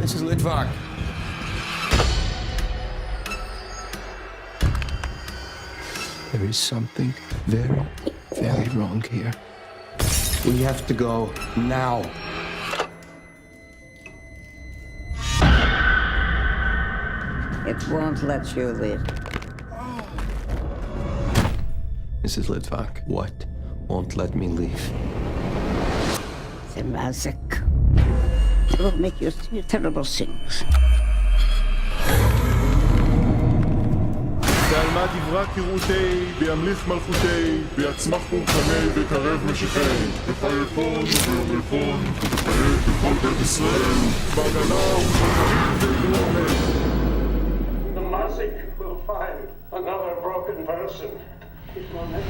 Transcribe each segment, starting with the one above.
Mrs. Litvak. There is something very, very wrong here. We have to go now. It won't let you live. Mrs. Litvak, what won't let me leave? The magic. It will make you see terrible things. בעלמא דברה כראותי, בימליך מלכותי, ויצמח פורחני וקרב משיחי, וחייפון וביומלפון, וחייב בכל בית ישראל, בהגנה ובשלטים ואילו עומד. The Mazik will find another broken person. It will never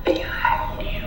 behind you.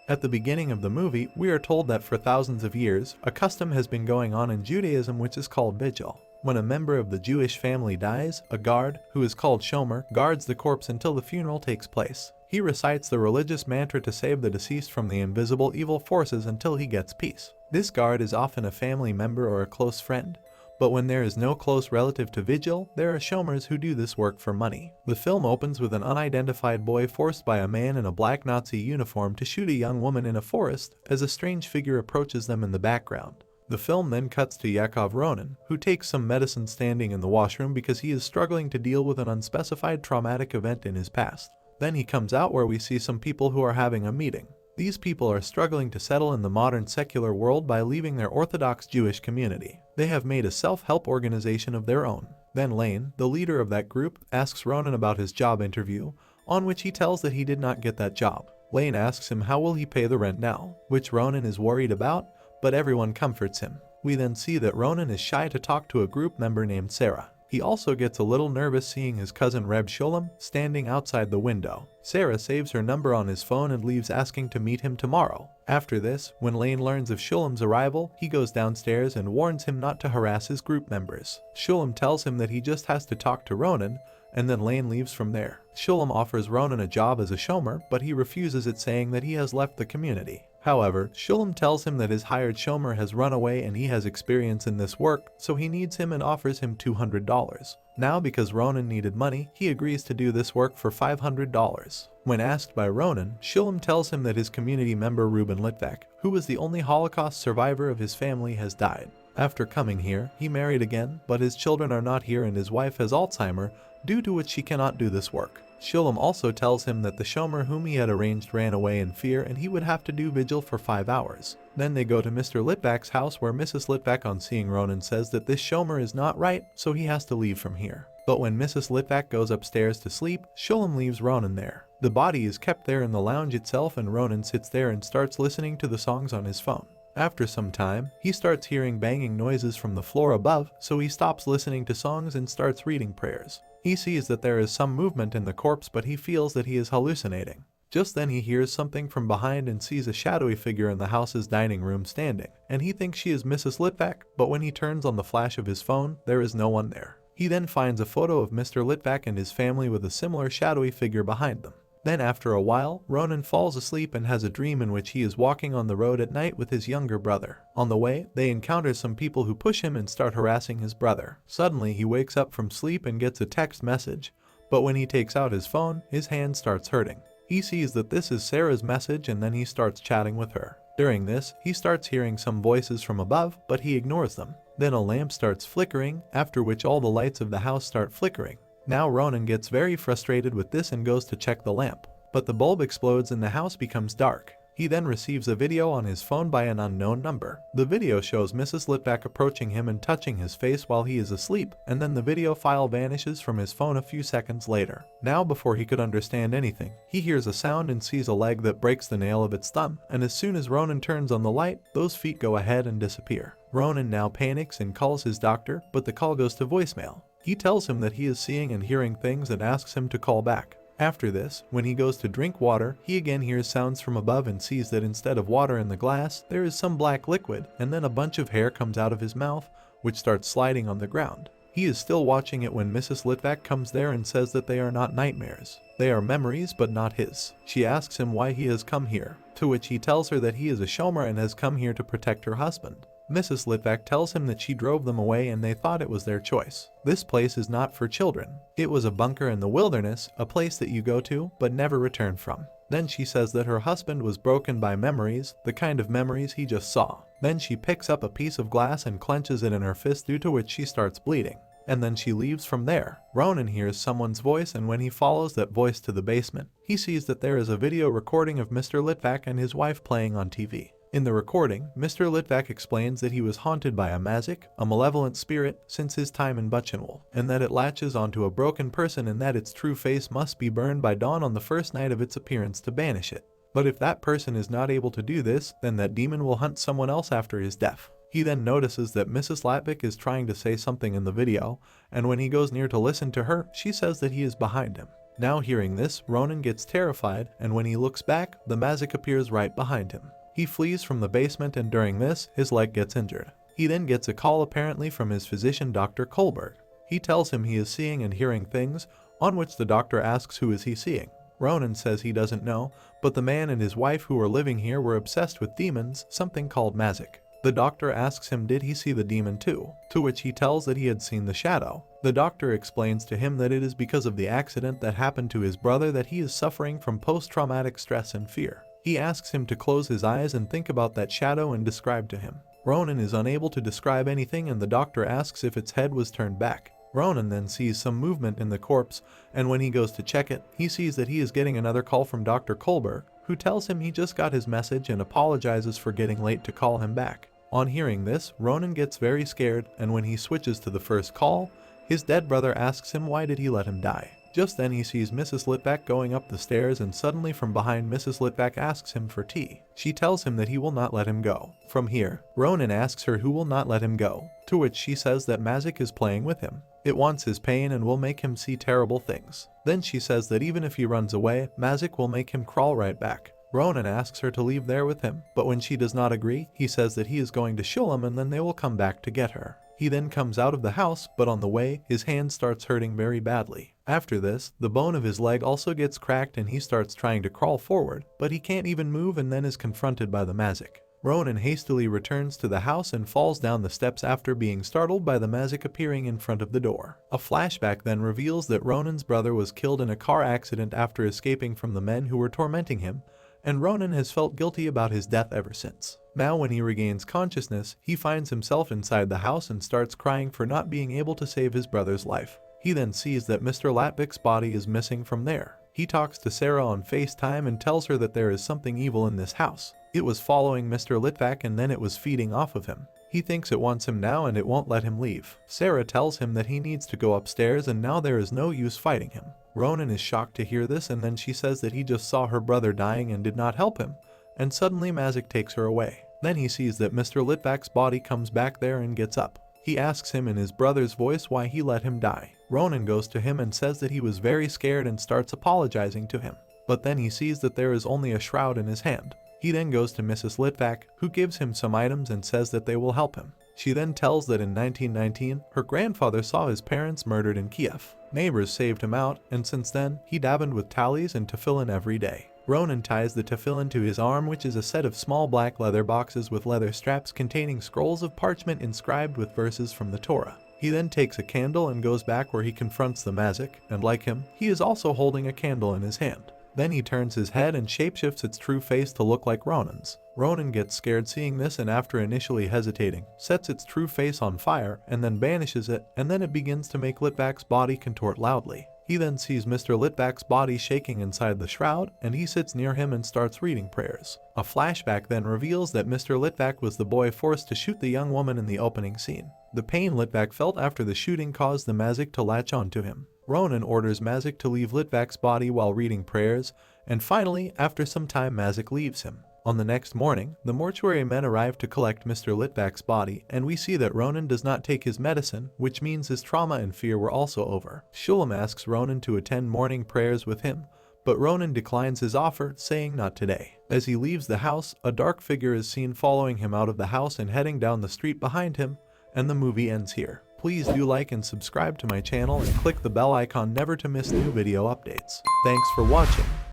At the beginning of the movie, we are told that for thousands of years, a custom has been going on in Judaism which is called Vigil. When a member of the Jewish family dies, a guard, who is called shomer, guards the corpse until the funeral takes place. He recites the religious mantra to save the deceased from the invisible evil forces until he gets peace. This guard is often a family member or a close friend. But when there is no close relative to Vigil, there are shomers who do this work for money. The film opens with an unidentified boy forced by a man in a black Nazi uniform to shoot a young woman in a forest as a strange figure approaches them in the background. The film then cuts to Yaakov Ronan, who takes some medicine standing in the washroom because he is struggling to deal with an unspecified traumatic event in his past. Then he comes out where we see some people who are having a meeting. These people are struggling to settle in the modern secular world by leaving their Orthodox Jewish community. They have made a self-help organization of their own. Then Lane, the leader of that group, asks Ronan about his job interview, on which he tells that he did not get that job. Lane asks him how will he pay the rent now, which Ronan is worried about, but everyone comforts him. We then see that Ronan is shy to talk to a group member named Sarah. He also gets a little nervous seeing his cousin Reb Sholem standing outside the window. Sarah saves her number on his phone and leaves asking to meet him tomorrow. After this, when Lane learns of Shulam's arrival, he goes downstairs and warns him not to harass his group members. Shulam tells him that he just has to talk to Ronan, and then Lane leaves from there. Shulam offers Ronan a job as a shomer, but he refuses it, saying that he has left the community. However, Shulam tells him that his hired shomer has run away and he has experience in this work, so he needs him and offers him $200. Now, because Ronan needed money, he agrees to do this work for $500. When asked by Ronan, Shulam tells him that his community member Reuben Litvak, who was the only Holocaust survivor of his family, has died. After coming here, he married again, but his children are not here and his wife has Alzheimer, due to which she cannot do this work. Shulam also tells him that the shomer whom he had arranged ran away in fear and he would have to do vigil for 5 hours. Then they go to Mr. Litvak's house where Mrs. Litvak, on seeing Ronan, says that this shomer is not right, so he has to leave from here. But when Mrs. Litvak goes upstairs to sleep, Shulam leaves Ronan there. The body is kept there in the lounge itself and Ronan sits there and starts listening to the songs on his phone. After some time, he starts hearing banging noises from the floor above, so he stops listening to songs and starts reading prayers. He sees that there is some movement in the corpse, but he feels that he is hallucinating. Just then he hears something from behind and sees a shadowy figure in the house's dining room standing, and he thinks she is Mrs. Litvak, but when he turns on the flash of his phone, there is no one there. He then finds a photo of Mr. Litvak and his family with a similar shadowy figure behind them. Then after a while, Ronan falls asleep and has a dream in which he is walking on the road at night with his younger brother. On the way, they encounter some people who push him and start harassing his brother. Suddenly, he wakes up from sleep and gets a text message, but when he takes out his phone, his hand starts hurting. He sees that this is Sarah's message and then he starts chatting with her. During this, he starts hearing some voices from above, but he ignores them. Then a lamp starts flickering, after which all the lights of the house start flickering. Now Ronan gets very frustrated with this and goes to check the lamp. But the bulb explodes and the house becomes dark. He then receives a video on his phone by an unknown number. The video shows Mrs. Litvak approaching him and touching his face while he is asleep, and then the video file vanishes from his phone a few seconds later. Now, before he could understand anything, he hears a sound and sees a leg that breaks the nail of its thumb, and as soon as Ronan turns on the light, those feet go ahead and disappear. Ronan now panics and calls his doctor, but the call goes to voicemail. He tells him that he is seeing and hearing things and asks him to call back. After this, when he goes to drink water, he again hears sounds from above and sees that instead of water in the glass, there is some black liquid, and then a bunch of hair comes out of his mouth, which starts sliding on the ground. He is still watching it when Mrs. Litvak comes there and says that they are not nightmares. They are memories, but not his. She asks him why he has come here, to which he tells her that he is a shomer and has come here to protect her husband. Mrs. Litvak tells him that she drove them away and they thought it was their choice. This place is not for children. It was a bunker in the wilderness, a place that you go to, but never return from. Then she says that her husband was broken by memories, the kind of memories he just saw. Then she picks up a piece of glass and clenches it in her fist, due to which she starts bleeding. And then she leaves from there. Ronan hears someone's voice, and when he follows that voice to the basement, he sees that there is a video recording of Mr. Litvak and his wife playing on TV. In the recording, Mr. Litvak explains that he was haunted by a mazik, a malevolent spirit, since his time in Buchenwald, and that it latches onto a broken person and that its true face must be burned by dawn on the first night of its appearance to banish it. But if that person is not able to do this, then that demon will hunt someone else after his death. He then notices that Mrs. Latvik is trying to say something in the video, and when he goes near to listen to her, she says that he is behind him. Now hearing this, Ronan gets terrified, and when he looks back, the mazik appears right behind him. He flees from the basement, and during this, his leg gets injured. He then gets a call apparently from his physician, Dr. Kohlberg. He tells him he is seeing and hearing things, on which the doctor asks who is he seeing. Ronan says he doesn't know, but the man and his wife who were living here were obsessed with demons, something called mazik. The doctor asks him did he see the demon too, to which he tells that he had seen the shadow. The doctor explains to him that it is because of the accident that happened to his brother that he is suffering from post-traumatic stress and fear. He asks him to close his eyes and think about that shadow and describe to him. Ronan is unable to describe anything, and the doctor asks if its head was turned back. Ronan then sees some movement in the corpse, and when he goes to check it, he sees that he is getting another call from Dr. Kohlberg, who tells him he just got his message and apologizes for getting late to call him back. On hearing this, Ronan gets very scared, and when he switches to the first call, his dead brother asks him why did he let him die. Just then he sees Mrs. Litvak going up the stairs, and suddenly from behind Mrs. Litvak asks him for tea. She tells him that he will not let him go. From here, Ronan asks her who will not let him go, to which she says that mazik is playing with him. It wants his pain and will make him see terrible things. Then she says that even if he runs away, mazik will make him crawl right back. Ronan asks her to leave there with him, but when she does not agree, he says that he is going to Shulam and then they will come back to get her. He then comes out of the house, but on the way, his hand starts hurting very badly. After this, the bone of his leg also gets cracked and he starts trying to crawl forward, but he can't even move and then is confronted by the mazik. Ronan hastily returns to the house and falls down the steps after being startled by the mazik appearing in front of the door. A flashback then reveals that Ronan's brother was killed in a car accident after escaping from the men who were tormenting him, and Ronan has felt guilty about his death ever since. Now when he regains consciousness, he finds himself inside the house and starts crying for not being able to save his brother's life. He then sees that Mr. Latvik's body is missing from there. He talks to Sarah on FaceTime and tells her that there is something evil in this house. It was following Mr. Litvak and then it was feeding off of him. He thinks it wants him now and it won't let him leave. Sarah tells him that he needs to go upstairs and now there is no use fighting him. Ronan is shocked to hear this, and then she says that he just saw her brother dying and did not help him, and suddenly mazik takes her away. Then he sees that Mr. Litvak's body comes back there and gets up. He asks him in his brother's voice why he let him die. Ronan goes to him and says that he was very scared and starts apologizing to him. But then he sees that there is only a shroud in his hand. He then goes to Mrs. Litvak, who gives him some items and says that they will help him. She then tells that in 1919, her grandfather saw his parents murdered in Kiev. Neighbors saved him out, and since then, he davened with talis and tefillin every day. Ronan ties the tefillin to his arm, which is a set of small black leather boxes with leather straps containing scrolls of parchment inscribed with verses from the Torah. He then takes a candle and goes back where he confronts the mazik, and like him, he is also holding a candle in his hand. Then he turns his head and shapeshifts its true face to look like Ronan's. Ronan gets scared seeing this and after initially hesitating, sets its true face on fire and then banishes it, and then it begins to make Litvak's body contort loudly. He then sees Mr. Litvak's body shaking inside the shroud, and he sits near him and starts reading prayers. A flashback then reveals that Mr. Litvak was the boy forced to shoot the young woman in the opening scene. The pain Litvak felt after the shooting caused the mazik to latch onto him. Ronan orders mazik to leave Litvak's body while reading prayers, and finally, after some time, mazik leaves him. On the next morning, the mortuary men arrive to collect Mr. Litvak's body, and we see that Ronan does not take his medicine, which means his trauma and fear were also over. Shulam asks Ronan to attend morning prayers with him, but Ronan declines his offer, saying not today. As he leaves the house, a dark figure is seen following him out of the house and heading down the street behind him, and the movie ends here. Please do like and subscribe to my channel and click the bell icon never to miss new video updates. Thanks for watching.